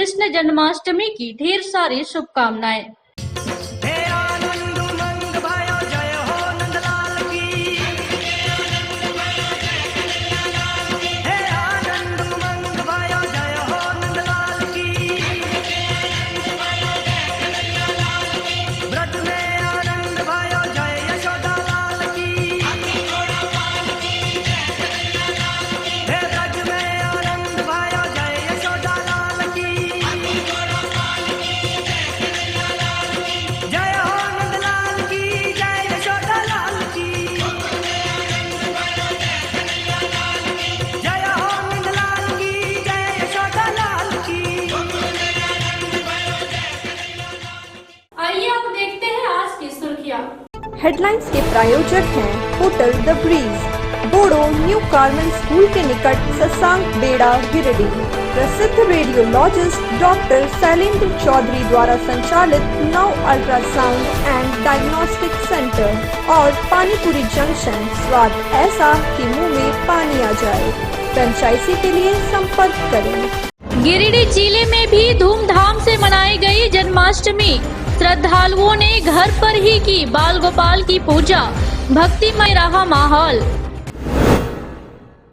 कृष्ण जन्माष्टमी की ढेर सारी शुभकामनाएं। आइए अब देखते हैं आज की सुर्खियां। हेडलाइंस के प्रायोजक हैं hotel the breeze, Bodo new Carmel school के निकट, ससांग बेड़ा, गिरिडीह। प्रसिद्ध रेडियोलॉजिस्ट डॉक्टर शैलेंद्र चौधरी द्वारा संचालित नव अल्ट्रासाउंड एंड डायग्नोस्टिक सेंटर और पानीपुरी जंक्शन, स्वाद ऐसा कि मुंह में पानी आ जाए। फ्रेंचाइजी के लिए संपर्क करें। गिरिडीह जिले में भी धूमधाम से मनाई गई जन्माष्टमी। श्रद्धालुओं ने घर पर ही की बाल गोपाल की पूजा, भक्तिमय रहा माहौल।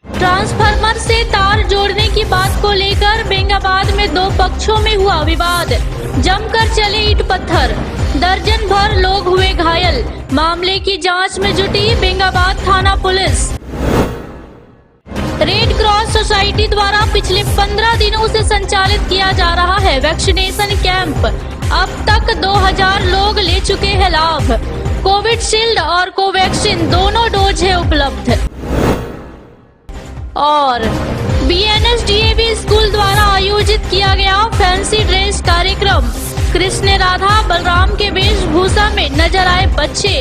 ट्रांसफार्मर से तार जोड़ने की बात को लेकर बेंगाबाद में दो पक्षों में हुआ विवाद, जमकर चले ईंट पत्थर, दर्जन भर लोग हुए घायल। मामले की जांच में जुटी बेंगाबाद थाना पुलिस। रेड क्रॉस सोसाइटी द्वारा पिछले 15 दिनों से संचालित किया जा रहा है वैक्सीनेशन कैंप। अब तक 2000 लोग ले चुके हैं लाभ। कोविशील्ड और कोवैक्सीन दोनों डोज है उपलब्ध। और बीएनएसडीएवी स्कूल द्वारा आयोजित किया गया फैंसी ड्रेस कार्यक्रम। कृष्ण राधा बलराम के वेशभूषा में नजर आए बच्चे।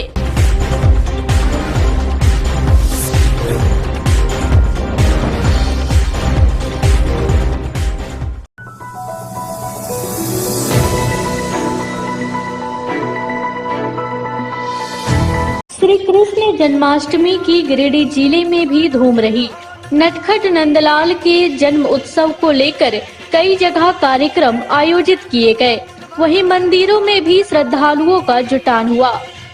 श्री कृष्ण जन्माष्टमी की गिरिडीह जिले में भी धूम रही। नटखट नंदलाल के जन्म उत्सव को लेकर कई जगह कार्यक्रम आयोजित किए गए। वहीं मंदिरों में भी श्रद्धालुओं का जुटान हुआ।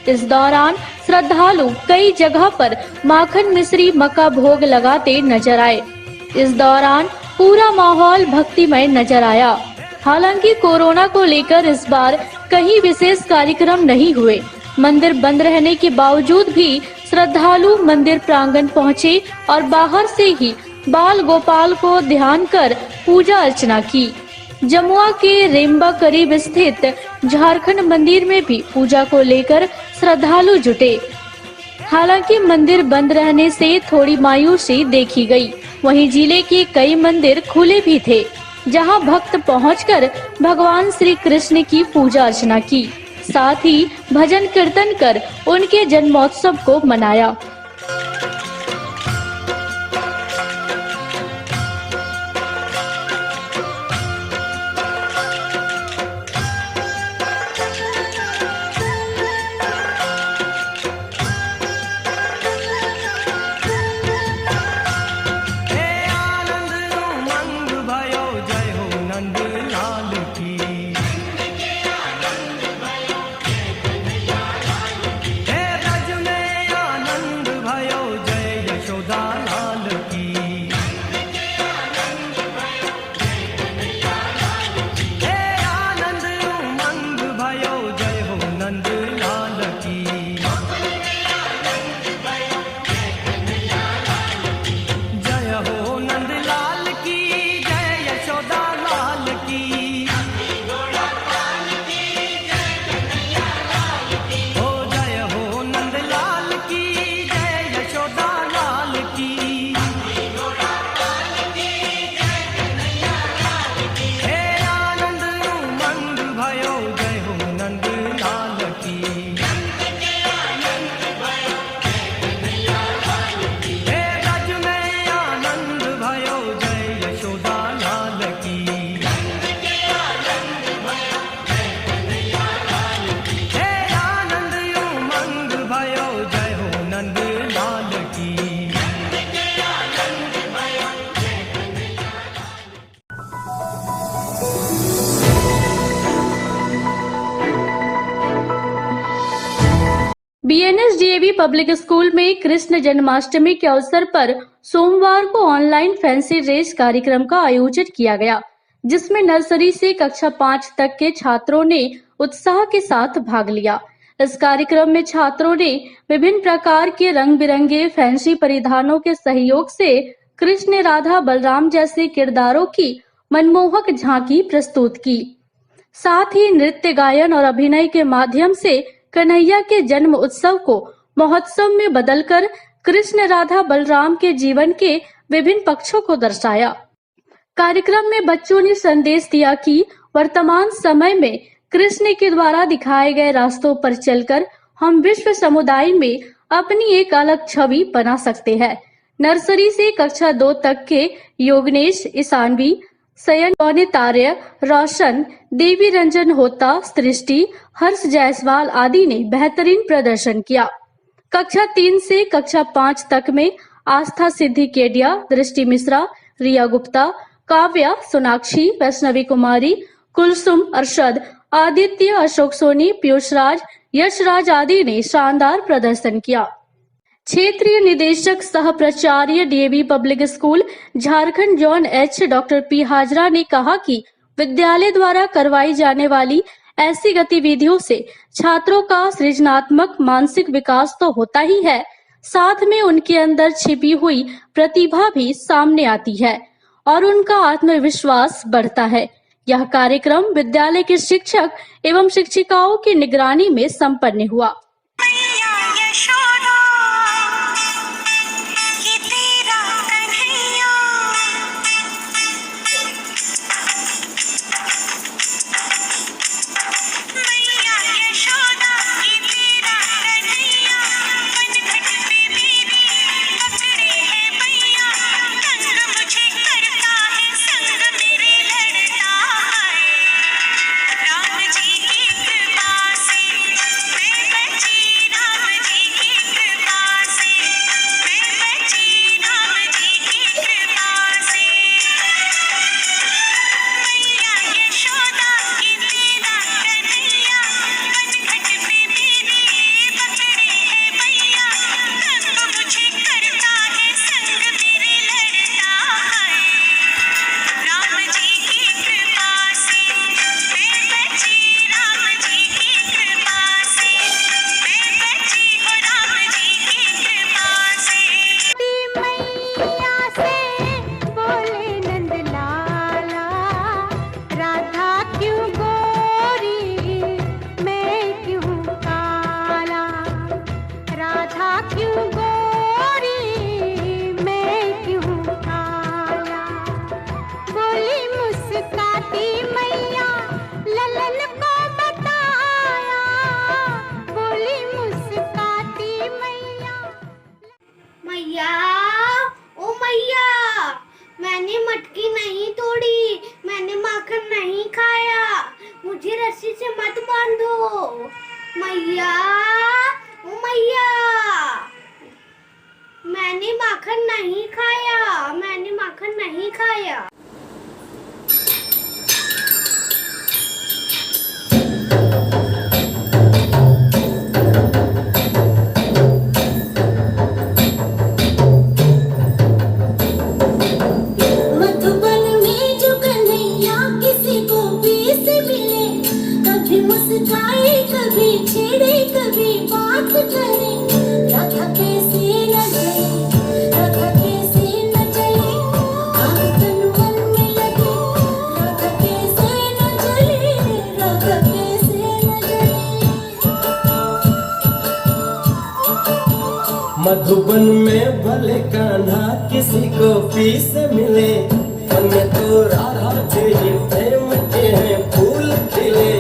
इस दौरान श्रद्धालु कई जगह पर माखन मिश्री मक्का भोग लगाते नजर आए। इस दौरान पूरा माहौल भक्तिमय नजर आया। हालांकि कोरोना को लेकर इस बार कहीं विशेष कार्यक्रम नहीं हुए। मंदिर बंद रहने के बावजूद भी श्रद्धालु मंदिर प्रांगण पहुँचे और बाहर से ही बाल गोपाल को ध्यान कर पूजा अर्चना की। जमुआ के रेम्बा करीब स्थित झारखंड मंदिर में भी पूजा को लेकर श्रद्धालु जुटे। हालांकि मंदिर बंद रहने से थोड़ी मायूसी देखी गई। वहीं जिले के कई मंदिर खुले भी थे, जहां भक्त पहुंचकर भगवान श्री कृष्ण की पूजा अर्चना की, साथ ही भजन कीर्तन कर उनके जन्मोत्सव को मनाया। बीएनएसडीएवी पब्लिक स्कूल में कृष्ण जन्माष्टमी के अवसर पर सोमवार को ऑनलाइन फैंसी ड्रेस कार्यक्रम का आयोजन किया गया, जिसमें नर्सरी से कक्षा 5 तक के छात्रों ने उत्साह के साथ भाग लिया। इस कार्यक्रम में छात्रों ने विभिन्न प्रकार के रंग बिरंगे फैंसी परिधानों के सहयोग से कृष्ण, राधा, बलराम जैसे किरदारों की मनमोहक झांकी प्रस्तुत की। साथ ही नृत्य, गायन और अभिनय के माध्यम से कन्हैया के जन्म उत्सव को महोत्सव में बदलकर कृष्ण, राधा, बलराम के जीवन के विभिन्न पक्षों को दर्शाया। कार्यक्रम में बच्चों ने संदेश दिया कि वर्तमान समय में कृष्ण के द्वारा दिखाए गए रास्तों पर चलकर हम विश्व समुदाय में अपनी एक अलग छवि बना सकते हैं। नर्सरी से कक्षा 2 तक के योगनेश, ईशानवी, सयन, गौनितार्य, रोशन, देवी रंजन होता, सृष्टि, हर्ष जायसवाल आदि ने बेहतरीन प्रदर्शन किया। कक्षा 3 से कक्षा 5 तक में आस्था सिद्धि केडिया, दृष्टि मिश्रा, रिया गुप्ता, काव्या, सोनाक्षी, वैष्णवी कुमारी, कुलसुम, अरशद, आदित्य, अशोक सोनी, पीयूष राज, यश राज आदि ने शानदार प्रदर्शन किया। क्षेत्रीय निदेशक सह प्राचार्य DAV public school Jharkhand zone H doctor P Hazra ने कहा कि विद्यालय द्वारा करवाई जाने वाली ऐसी गतिविधियों से छात्रों का सृजनात्मक मानसिक विकास तो होता ही है, साथ में उनके अंदर छिपी हुई प्रतिभा भी सामने आती है और उनका आत्मविश्वास बढ़ता है। यह कार्यक्रम विद्यालय के शिक्षक एवं शिक्षिकाओं की निगरानी में संपन्न हुआ। मैंने मटकी नहीं तोड़ी, मैंने माखन नहीं खाया, मुझे रस्सी से मत बांधो। मैया, ओ मैया, मैंने माखन नहीं खाया, मैंने माखन नहीं खाया। कभी छेड़े कभी बात करे, राधा कैसे न जले, राधा कैसे न जले, आग तन मन में लगे, राधा कैसे न जले, राधा कैसे न जले। मधुबन में भले कान्हा किसी को फीस मिले, मन में तो राधा तेरी प्रेम के हैं फूल खिले।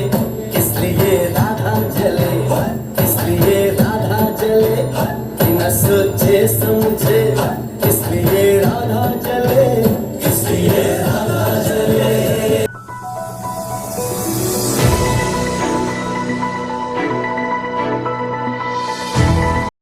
इसलिए राधा जले, इसलिए राधा जले, बिना सोचे समझे, इसलिए राधा जले, इसलिए राधा जले।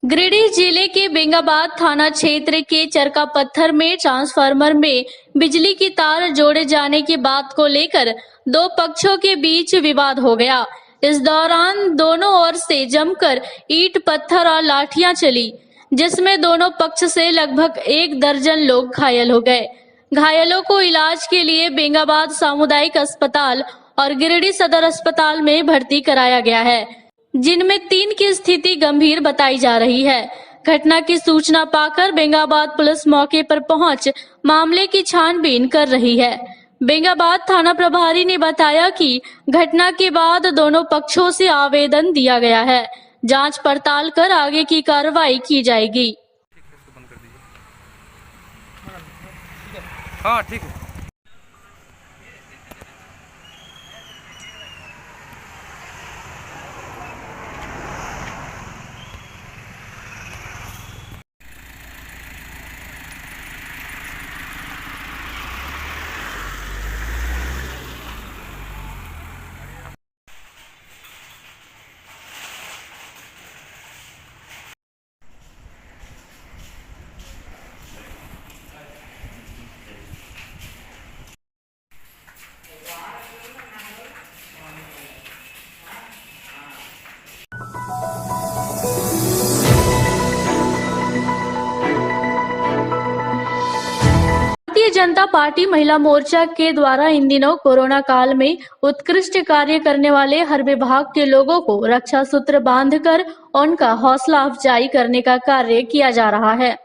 गिरिडीह जिले के बेंगाबाद थाना क्षेत्र के चरका पत्थर में ट्रांसफार्मर में बिजली की तार जोड़े जाने की बात को लेकर दो पक्षों के बीच विवाद हो गया। इस दौरान दोनों ओर से जमकर ईंट पत्थर और लाठियां चली, जिसमें दोनों पक्ष से लगभग 1 दर्जन लोग घायल हो गए। घायलों को इलाज के लिए बेंगाबाद सामुदायिक अस्पताल और गिरिडीह सदर अस्पताल में भर्ती कराया गया है, जिनमें 3 की स्थिति गंभीर बताई जा रही है। घटना की सूचना पाकर बेंगाबाद पुलिस मौके पर पहुंच मामले की छानबीन कर रही है। बेंगाबाद थाना प्रभारी ने बताया कि घटना के बाद दोनों पक्षों से आवेदन दिया गया है। जांच पड़ताल कर आगे की कार्रवाई की जाएगी। हाँ ठीक है। भारतीय जनता पार्टी महिला मोर्चा के द्वारा इन दिनों कोरोना काल में उत्कृष्ट कार्य करने वाले हर विभाग के लोगों को रक्षा सूत्र बांधकर उनका हौसला अफजाई करने का कार्य किया जा रहा है।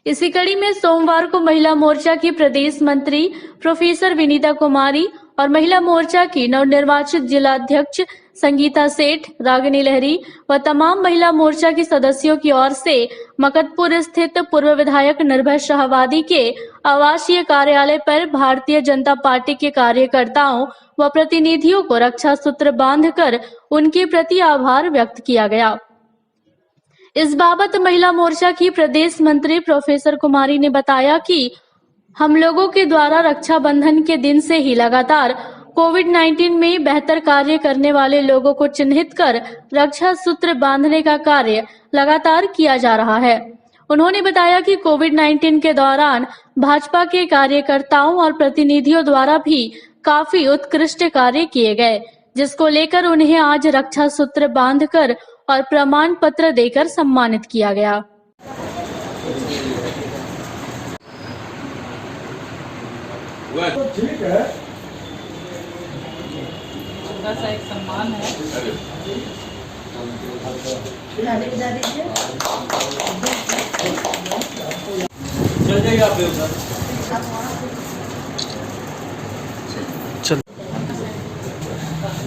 इसी कड़ी में सोमवार को महिला मोर्चा की प्रदेश मंत्री प्रोफेसर विनीता कुमारी और महिला मोर्चा की नवनिर्वाचित जिला अध्यक्ष संगीता सेठ, रागिनी लहरी व तमाम महिला मोर्चा की सदस्यों की ओर से मकतपुर स्थित पूर्व विधायक निर्भय शाहवादी के आवासीय कार्यालय पर भारतीय जनता पार्टी के कार्यकर्ताओं व प्रतिनिधियों को रक्षा सूत्र बांधकर उनके प्रति आभार व्यक्त किया गया। इस बाबत महिला मोर्चा की प्रदेश मंत्री प्रोफेसर कुमारी ने बताया कि हम लोगों के द्वारा रक्षाबंधन के दिन से ही लगातार कोविड-19 में बेहतर कार्य करने वाले लोगों को चिन्हित कर रक्षा सूत्र बांधने का कार्य लगातार किया जा रहा है। उन्होंने बताया कि कोविड-19 के दौरान भाजपा के कार्यकर्ताओं और प्रतिनिधियों द्वारा भी काफी उत्कृष्ट कार्य किए गए, जिसको लेकर उन्हें आज रक्षा सूत्र बांधकर और प्रमाण पत्र देकर सम्मानित किया गया। ठीक है, छोटा सा एक सम्मान है। चल जाइए आप उधर।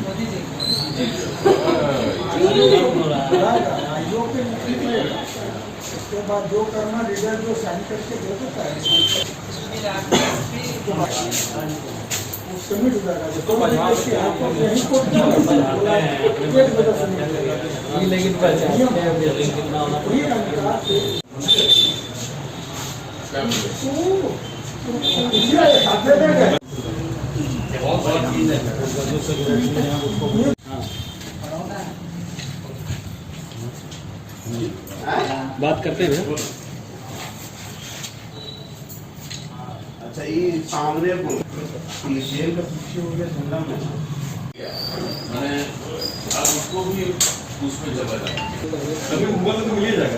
मोदी जी उसके बाद जो करना लीडर जो साइन करके दे देता है सबमिट हो जाएगा। बात करते हैं। अच्छा, ये सामने को जेल का पीछे हो गया ठंडा में मैंने आप उसको भी उसमें जमा अभी मोबाइल तो मिल ही जाएगा।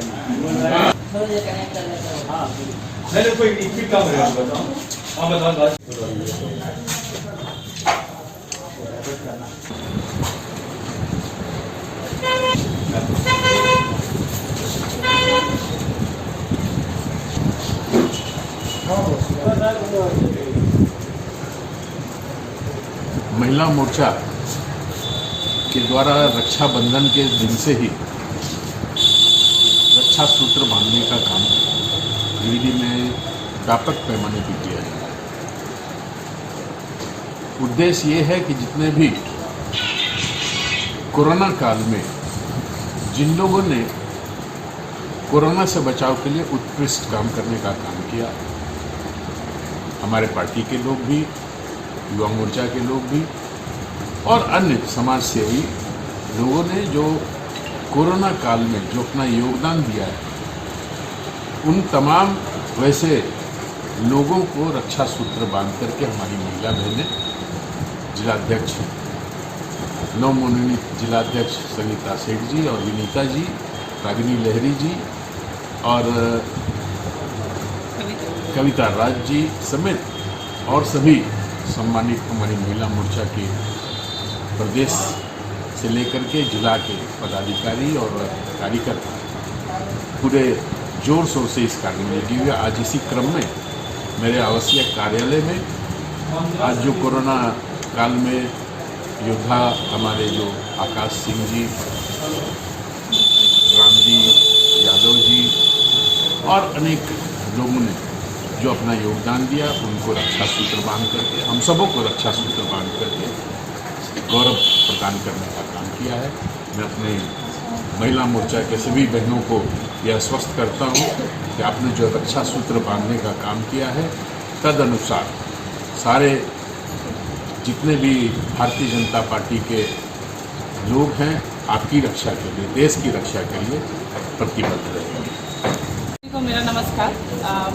कनेक्ट कर लेते हैं। हाँ, नहीं कोई एक काम है, आप बताओ। आप बताओ। महिला मोर्चा के द्वारा रक्षाबंधन के दिन से ही रक्षा सूत्र बांधने का काम गिरिडीह में व्यापक पैमाने पर किया जाए। उद्देश्य ये है कि जितने भी कोरोना काल में जिन लोगों ने कोरोना से बचाव के लिए उत्कृष्ट काम करने का काम किया, हमारे पार्टी के लोग भी, युवा मोर्चा के लोग भी और अन्य समाज सेवी लोगों ने जो कोरोना काल में जो अपना योगदान दिया है, उन तमाम वैसे लोगों को रक्षा सूत्र बांध करके हमारी महिला बहनें, जिलाध्यक्ष नवमनोनीत जिलाध्यक्ष संगीता सेठ जी और विनीता जी, रागिनी लहरी जी और कविता राज जी समेत और सभी सम्मानित हमारी महिला मोर्चा के प्रदेश से लेकर के जिला के पदाधिकारी और कार्यकर्ता पूरे जोर शोर से इस कार्य में लगे हुए। आज इसी क्रम में मेरे आवासीय कार्यालय में आज जो कोरोना काल में योद्धा हमारे जो आकाश सिंह जी, रामजी यादव जी और अनेक लोगों ने जो अपना योगदान दिया, उनको रक्षा सूत्र बांध करके, हम सबों को रक्षा सूत्र बांध करके गौरव प्रदान करने का काम किया है। मैं अपने महिला मोर्चा के सभी बहनों को यह आश्वस्त करता हूँ कि आपने जो रक्षा सूत्र बांधने का काम किया है, तद अनुसार सारे जितने भी भारतीय जनता पार्टी के लोग हैं आपकी रक्षा के लिए, देश की रक्षा के लिए प्रतिबद्ध रहेंगे। को मेरा नमस्कार।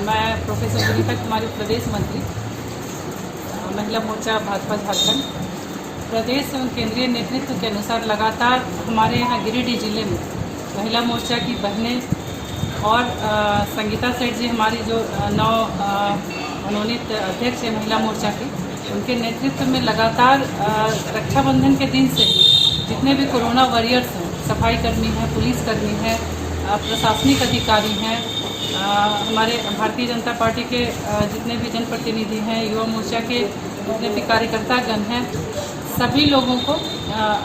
मैं प्रोफेसर विनीता कुमारी, प्रदेश मंत्री महिला मोर्चा भाजपा झारखंड। प्रदेश एवं केंद्रीय नेतृत्व के अनुसार लगातार हमारे यहाँ गिरिडीह जिले में महिला मोर्चा की बहनें और संगीता सेठ जी हमारी जो मनोनीत अध्यक्ष है महिला मोर्चा की, उनके नेतृत्व में लगातार रक्षाबंधन के दिन से ही जितने भी कोरोना वॉरियर्स हैं, सफाई कर्मी हैं, पुलिस कर्मी हैं, प्रशासनिक अधिकारी हैं, हमारे भारतीय जनता पार्टी के जितने भी जनप्रतिनिधि हैं, युवा मोर्चा के जितने भी कार्यकर्तागण हैं, सभी लोगों को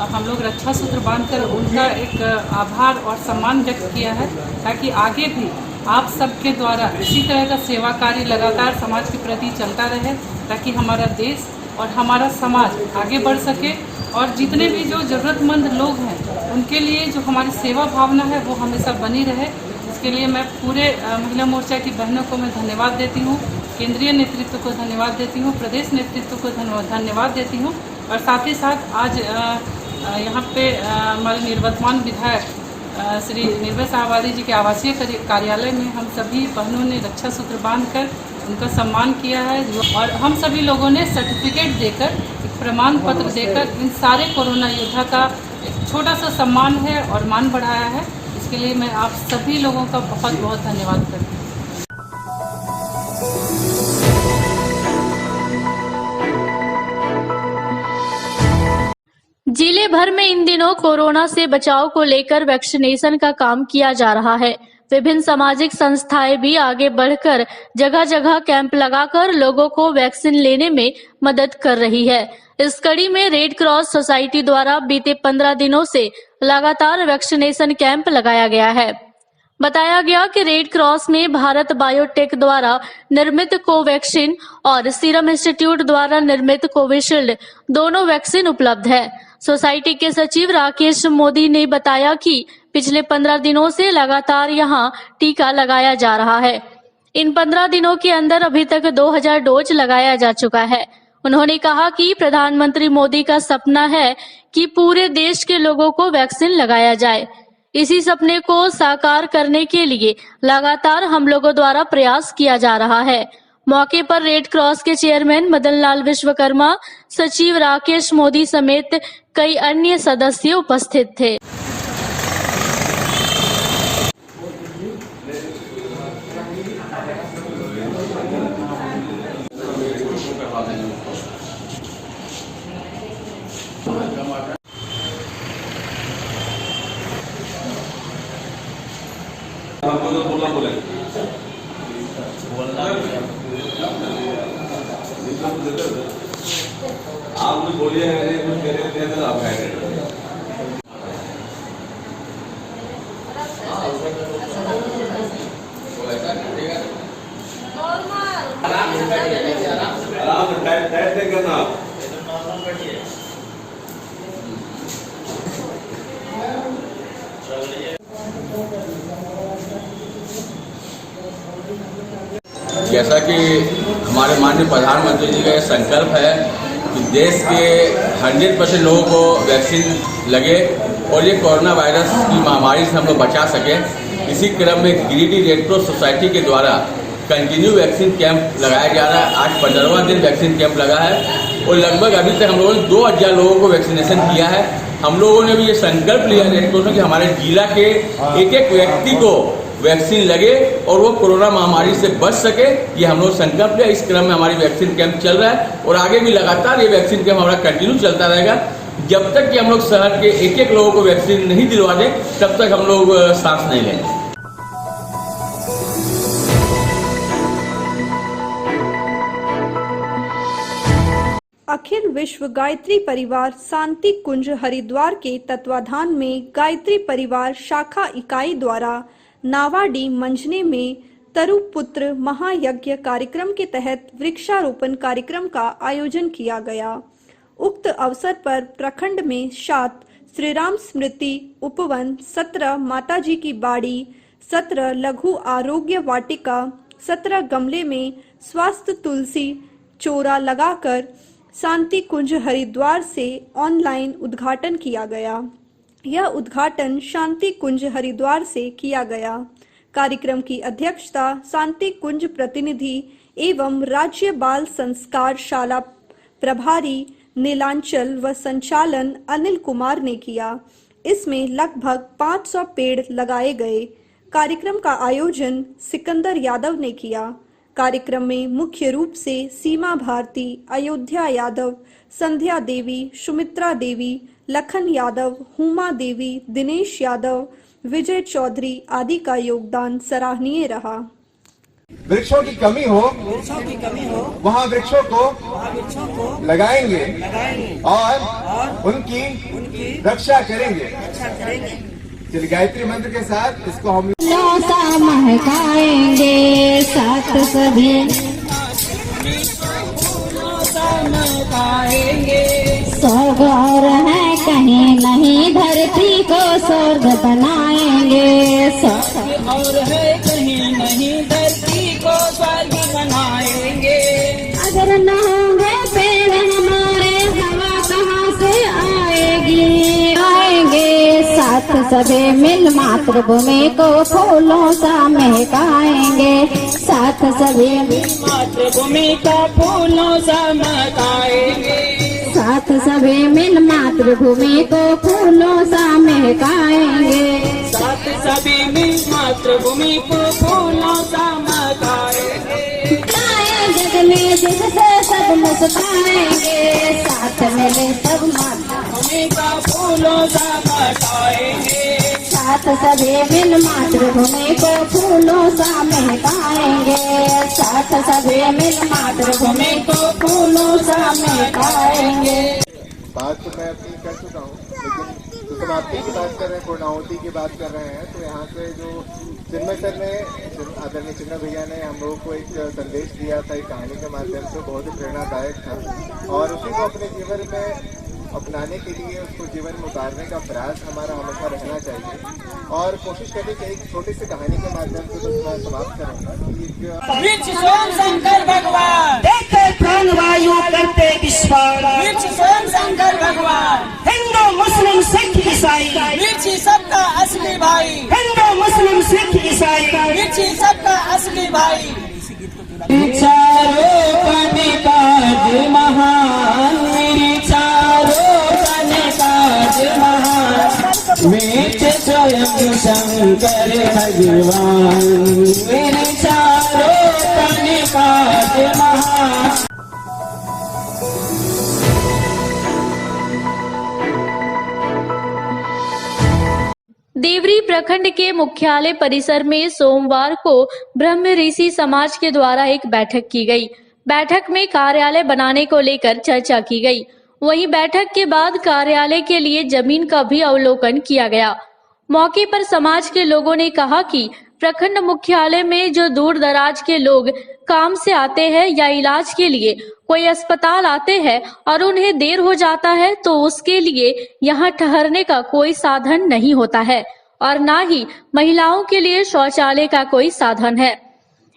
हम लोग रक्षा सूत्र बांधकर उनका एक आभार और सम्मान व्यक्त किया है, ताकि आगे भी आप सबके द्वारा इसी तरह का सेवा कार्य लगातार समाज के प्रति चलता रहे, ताकि हमारा देश और हमारा समाज आगे बढ़ सके और जितने भी जो ज़रूरतमंद लोग हैं उनके लिए जो हमारी सेवा भावना है वो हमेशा बनी रहे। इसके लिए मैं पूरे महिला मोर्चा की बहनों को मैं धन्यवाद देती हूँ, केंद्रीय नेतृत्व को धन्यवाद देती हूँ, प्रदेश नेतृत्व को धन्यवाद देती हूँ और साथ ही साथ आज यहाँ पे हमारे निवर्तमान विधायक श्री निर्भय साहबादी जी के आवासीय कार्यालय में हम सभी बहनों ने रक्षा सूत्र बांधकर उनका सम्मान किया है और हम सभी लोगों ने सर्टिफिकेट देकर, एक प्रमाण पत्र देकर इन सारे कोरोना योद्धा का एक छोटा सा सम्मान है और मान बढ़ाया है। इसके लिए मैं आप सभी लोगों का बहुत बहुत धन्यवाद करती हूँ। जिले भर में इन दिनों कोरोना से बचाव को लेकर वैक्सीनेशन का काम किया जा रहा है। विभिन्न सामाजिक संस्थाएं भी आगे बढ़कर जगह जगह कैंप लगाकर लोगों को वैक्सीन लेने में मदद कर रही है। इस कड़ी में रेड क्रॉस सोसाइटी द्वारा बीते 15 दिनों से लगातार वैक्सीनेशन कैंप लगाया गया है। बताया गया कि रेड क्रॉस में भारत बायोटेक द्वारा निर्मित कोवैक्सीन और सीरम इंस्टीट्यूट द्वारा निर्मित कोविशील्ड दोनों वैक्सीन उपलब्ध है। सोसाइटी के सचिव राकेश मोदी ने बताया कि पिछले 15 दिनों से लगातार यहां टीका लगाया जा रहा है। इन 15 दिनों के अंदर अभी तक 2000 डोज लगाया जा चुका है। उन्होंने कहा कि प्रधानमंत्री मोदी का सपना है कि पूरे देश के लोगों को वैक्सीन लगाया जाए। इसी सपने को साकार करने के लिए लगातार हम लोगों द्वारा प्रयास किया जा रहा है। मौके पर रेड क्रॉस के चेयरमैन मदन लाल विश्वकर्मा, सचिव राकेश मोदी समेत कई अन्य सदस्य उपस्थित थे। आप बोलिए आप टाइट देंगे ना आप। जैसा कि हमारे माननीय प्रधानमंत्री जी का ये संकल्प है कि देश के 100% लोगों को वैक्सीन लगे और ये कोरोना वायरस की महामारी से हम लोग बचा सकें, इसी क्रम में गिरिडीह रेड क्रॉस सोसाइटी के द्वारा कंटिन्यू वैक्सीन कैंप लगाया जा रहा है। आज 15वां दिन वैक्सीन कैंप लगा है और लगभग अभी तक हम लोगों ने 2000 लोगों को वैक्सीनेशन किया है हम लोगों ने भी ये संकल्प लिया रेड क्रॉस में कि हमारे जिला के एक एक व्यक्ति को वैक्सीन लगे और वो कोरोना महामारी से बच सके, ये हम लोग संकल्प लिया। इस क्रम में हमारी वैक्सीन कैंप चल रहा है और आगे भी लगातार ये वैक्सीन कैंप हमारा कंटिन्यू चलता रहेगा। जब तक कि हम लोग शहर के एक एक लोगों को वैक्सीन नहीं दिलवा दें तब तक हम लोग सांस नहीं लेंगे। अखिल विश्व गायत्री परिवार शांति कुंज हरिद्वार के तत्वाधान में गायत्री परिवार शाखा इकाई द्वारा नावाडी मंजने में तरुपुत्र महायज्ञ कार्यक्रम के तहत वृक्षारोपण कार्यक्रम का आयोजन किया गया। उक्त अवसर पर प्रखंड में 7 श्री राम स्मृति उपवन, 17 माताजी की बाड़ी, 17 लघु आरोग्य वाटिका, 17 गमले में स्वास्थ्य तुलसी चोरा लगाकर शांति कुंज हरिद्वार से ऑनलाइन उद्घाटन किया गया। यह उद्घाटन शांति कुंज हरिद्वार से किया गया। कार्यक्रम की अध्यक्षता शांति कुंज प्रतिनिधि एवं राज्य बाल संस्कार शाला प्रभारी नीलांचल व संचालन अनिल कुमार ने किया। इसमें लगभग 500 पेड़ लगाए गए। कार्यक्रम का आयोजन सिकंदर यादव ने किया। कार्यक्रम में मुख्य रूप से सीमा भारती, अयोध्या यादव, संध्या देवी, सुमित्रा देवी, लखन यादव, हुमा देवी, दिनेश यादव, विजय चौधरी आदि का योगदान सराहनीय रहा। वृक्षों की कमी हो वहाँ वृक्षों को लगाएंगे और उनकी रक्षा करेंगे। चलिए गायत्री मंत्र के साथ इसको हम महकाएंगे साथ सभी स्वर्ग और है कहीं नहीं, धरती को स्वर्ग बनाएंगे। स्वर्ग और है कहीं नहीं, धरती को स्वर्ग बनाएंगे। अगर न होंगे पेड़ हमारे हवा कहाँ से आएगी, आएंगे साथ सभी मिल मातृभूमि को फूलों सा महकाएंगे। साथ सभी मिल मातृभूमि को फूलों सा महकाएंगे। साथ सभी मिल मातृभूमि को फूलों सा महकाएंगे। साथ सभी मिल मातृभूमि को फूलों सा महकाएंगे। जग में जिससे सब मुस्काएंगे, साथ मिले सब मातृभूमि का फूलों सा महकाएंगे। साथ सभी मिल मातृभूमि को फूलों सा महकाएंगे। साथ सभी मिल मातृभूमि को फूलों सा महकाएंगे। बात तो मैं अपनी कर चुका हूँ, लेकिन तो समाप्ति की बात कर रहे हैं, पूर्णाहुति की बात कर रहे हैं, तो यहाँ से जो चिन्मय सर ने, आदरणीय चिन्मय भैया ने हम लोगों को एक संदेश दिया था एक कहानी के माध्यम से, बहुत ही प्रेरणादायक था और उसी को अपने जीवन में अपनाने के लिए, उसको जीवन में उतारने का प्रयास हमारा हमेशा रहना चाहिए और कोशिश करनी चाहिए। छोटी सी कहानी के माध्यम से मैं समाप्त करूँगा। वृक्ष स्वयं शंकर भगवान, देखे प्राण वायु करते विश्वास। वृक्ष स्वयं शंकर भगवान, हिंदू मुस्लिम सिख ईसाई, वृक्ष सबका असली भाई। हिंदू मुस्लिम सिख ईसाई, वृक्ष सबका असली भाई। वृक्षारोपण काज महान, वृक्षारोपण काज महान, वृक्ष स्वयं शंकर भगवान, वृक्षारोपण काज महान। देवरी प्रखंड के मुख्यालय परिसर में सोमवार को ब्रह्म ऋषि समाज के द्वारा एक बैठक की गई। बैठक में कार्यालय बनाने को लेकर चर्चा की गई। वहीं बैठक के बाद कार्यालय के लिए जमीन का भी अवलोकन किया गया। मौके पर समाज के लोगों ने कहा कि प्रखंड मुख्यालय में जो दूर दराज के लोग काम से आते हैं या इलाज के लिए कोई अस्पताल आते हैं और उन्हें देर हो जाता है तो उसके लिए यहाँ ठहरने का कोई साधन नहीं होता है और ना ही महिलाओं के लिए शौचालय का कोई साधन है।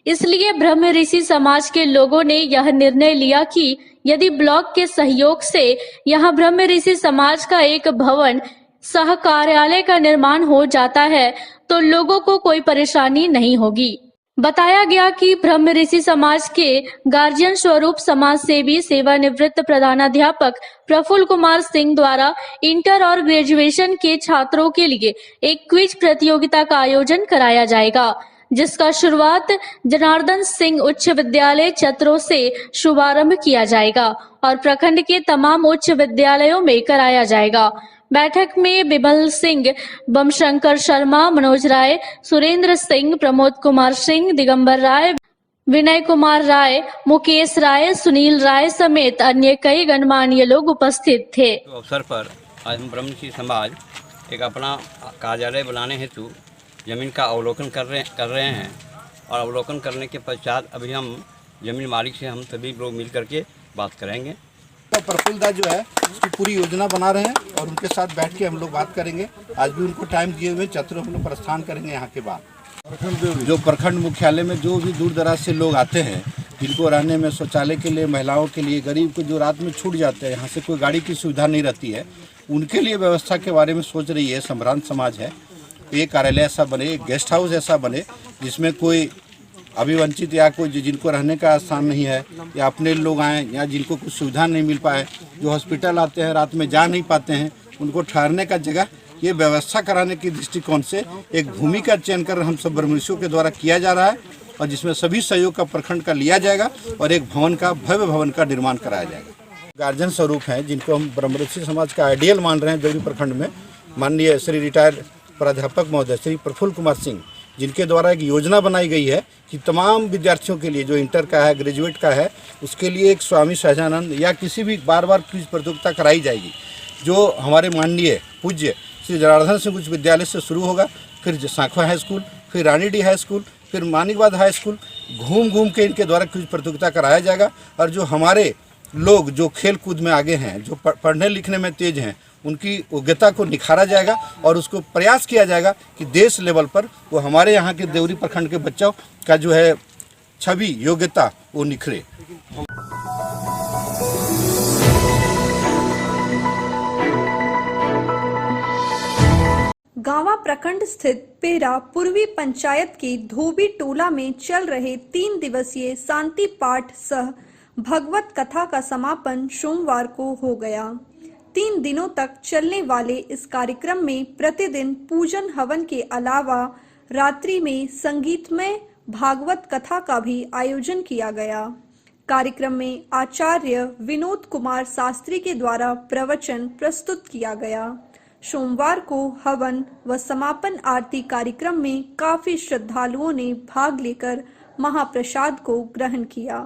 इसलिए ब्रह्म ऋषि समाज के लोगों ने यह निर्णय लिया कि यदि ब्लॉक के सहयोग से यहाँ ब्रह्म ऋषि समाज का एक भवन सह कार्यालय का निर्माण हो जाता है तो लोगों को कोई परेशानी नहीं होगी। बताया गया कि ब्रह्म ऋषि समाज के गार्जियन स्वरूप समाज सेवी सेवानिवृत्त प्रधानाध्यापक प्रफुल्ल कुमार सिंह द्वारा इंटर और ग्रेजुएशन के छात्रों के लिए एक क्विज प्रतियोगिता का आयोजन कराया जाएगा, जिसका शुरुआत जनार्दन सिंह उच्च विद्यालय चतरो से शुभारंभ किया जाएगा और प्रखंड के तमाम उच्च विद्यालयों में कराया जाएगा। बैठक में बिमल सिंह, बमशंकर शर्मा, मनोज राय, सुरेंद्र सिंह, प्रमोद कुमार सिंह, दिगंबर राय, विनय कुमार राय, मुकेश राय, सुनील राय समेत अन्य कई गणमान्य लोग उपस्थित थे। तो अवसर पर आज हम ब्रह्मऋषि समाज एक अपना कार्यालय बनाने हेतु जमीन का अवलोकन कर रहे हैं और अवलोकन करने के पश्चात अभी हम जमीन मालिक से हम सभी लोग मिल करके बात करेंगे। तो प्रफुल्ल दा जो है उसकी पूरी योजना बना रहे हैं और उनके साथ बैठ के हम लोग बात करेंगे। आज भी उनको टाइम दिए हुए चतुर हम लोग प्रस्थान करेंगे। यहाँ के बाद जो प्रखंड मुख्यालय में जो भी दूर दराज से लोग आते हैं, जिनको रहने में शौचालय के लिए, महिलाओं के लिए, गरीब को जो रात में छूट जाते हैं, यहाँ से कोई गाड़ी की सुविधा नहीं रहती है, उनके लिए व्यवस्था के बारे में सोच रही है संभ्रांत समाज है। एक कार्यालय ऐसा बने, एक गेस्ट हाउस ऐसा बने जिसमें कोई अभिवंचित या कोई जिनको रहने का स्थान नहीं है या अपने लोग आएँ या जिनको कुछ सुविधा नहीं मिल पाए, जो हॉस्पिटल आते हैं रात में जा नहीं पाते हैं, उनको ठहरने का जगह ये व्यवस्था कराने के दृष्टिकोण से एक भूमि का चयन कर हम सब ब्रह्मऋषियों के द्वारा किया जा रहा है और जिसमें सभी सहयोग का प्रखंड का लिया जाएगा और एक भवन का, भव्य भवन का निर्माण कराया जाएगा। गार्जियन स्वरूप हैं जिनको हम ब्रह्मऋषि समाज का आइडियल मान रहे हैं देवरी प्रखंड में, माननीय श्री रिटायर्ड प्राध्यापक महोदय श्री प्रफुल्ल कुमार सिंह, जिनके द्वारा एक योजना बनाई गई है कि तमाम विद्यार्थियों के लिए जो इंटर का है, ग्रेजुएट का है, उसके लिए एक स्वामी सहजानंद या किसी भी बार क्विज प्रतियोगिता कराई जाएगी, जो हमारे माननीय पूज्य श्री जनार्दन सिंह उच्च विद्यालय से शुरू होगा, फिर सांखवा हाई स्कूल, फिर रानीडी हाई स्कूल, फिर मानिकबाद हाई स्कूल, घूम के इनके द्वारा क्विज प्रतियोगिता कराया जाएगा। और जो हमारे लोग जो खेल कूद में आगे हैं, जो पढ़ने लिखने में तेज हैं, उनकी योग्यता को निखारा जाएगा और उसको प्रयास किया जाएगा कि देश लेवल पर वो हमारे यहाँ के देवरी प्रखंड के बच्चों का जो है छवि, योग्यता वो निखरे। गांवा प्रखंड स्थित पेरा पूर्वी पंचायत की धोबी टोला में चल रहे 3 दिवसीय शांति पाठ सह भगवत कथा का समापन सोमवार को हो गया। 3 दिनों तक चलने वाले इस कार्यक्रम में प्रतिदिन पूजन हवन के अलावा रात्रि में संगीतमय भागवत कथा का भी आयोजन किया गया। कार्यक्रम में आचार्य विनोद कुमार शास्त्री के द्वारा प्रवचन प्रस्तुत किया गया। सोमवार को हवन व समापन आरती कार्यक्रम में काफी श्रद्धालुओं ने भाग लेकर महाप्रसाद को ग्रहण किया।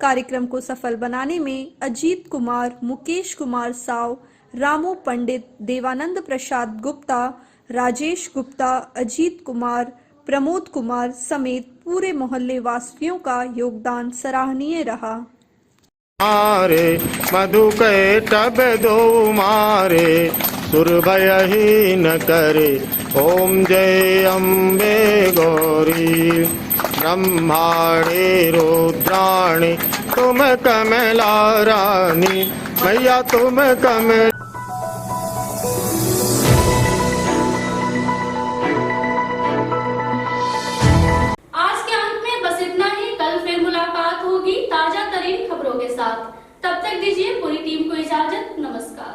कार्यक्रम को सफल बनाने में अजीत कुमार, मुकेश कुमार साव, रामू पंडित, देवानंद प्रसाद गुप्ता, राजेश गुप्ता, अजीत कुमार, प्रमोद कुमार समेत पूरे मोहल्ले वासियों का योगदान सराहनीय रहा। मारे मधु के टब दो मारे सुरभय ही न करे। ओम जय अम्बे गौरी ब्रह्माणी रुद्राणी तुम कमला रानी मैया तुम कमला। आज के अंक में बस इतना ही। कल फिर मुलाकात होगी ताजा तरीन खबरों के साथ। तब तक दीजिए पूरी टीम को इजाजत। नमस्कार।